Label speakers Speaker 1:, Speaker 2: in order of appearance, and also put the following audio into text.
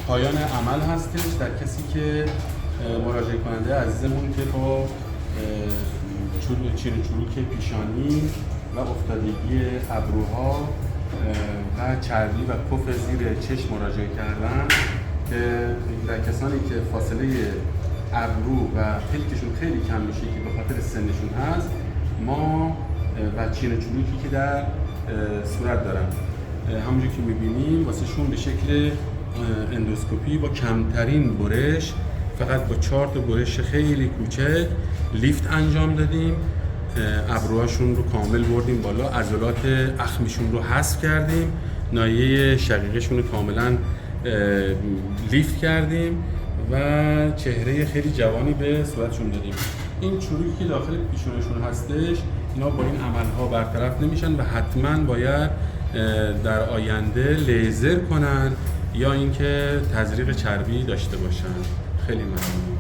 Speaker 1: پایان عمل هستش در کسی که مراجعه کننده عزیزمون که با چین چروک پیشانی و افتادگی ابروها و چربی و پف زیر چشم مراجعه کردن که در کسانی که فاصله ابرو و پلکشون خیلی کم میشه که به خاطر سنشون هست، ما و چین چروکی که در صورت دارن همونجور که میبینیم واسه شون به شکل اندوسکوپی با کمترین برش، فقط با 4 تا برش خیلی کوچک لیفت انجام دادیم، ابروهاشون رو کامل بردیم بالا، عضلات اخمیشون رو حذف کردیم، ناحیه شقیقشون رو کاملا لیفت کردیم و چهره خیلی جوانی به صورتشون دادیم. این چروکی که داخل پیشونشون هستش اینا با این عملها برطرف نمیشن و حتما باید در آینده لیزر کنن یا اینکه تزریق چربی داشته باشن. خیلی ممنون.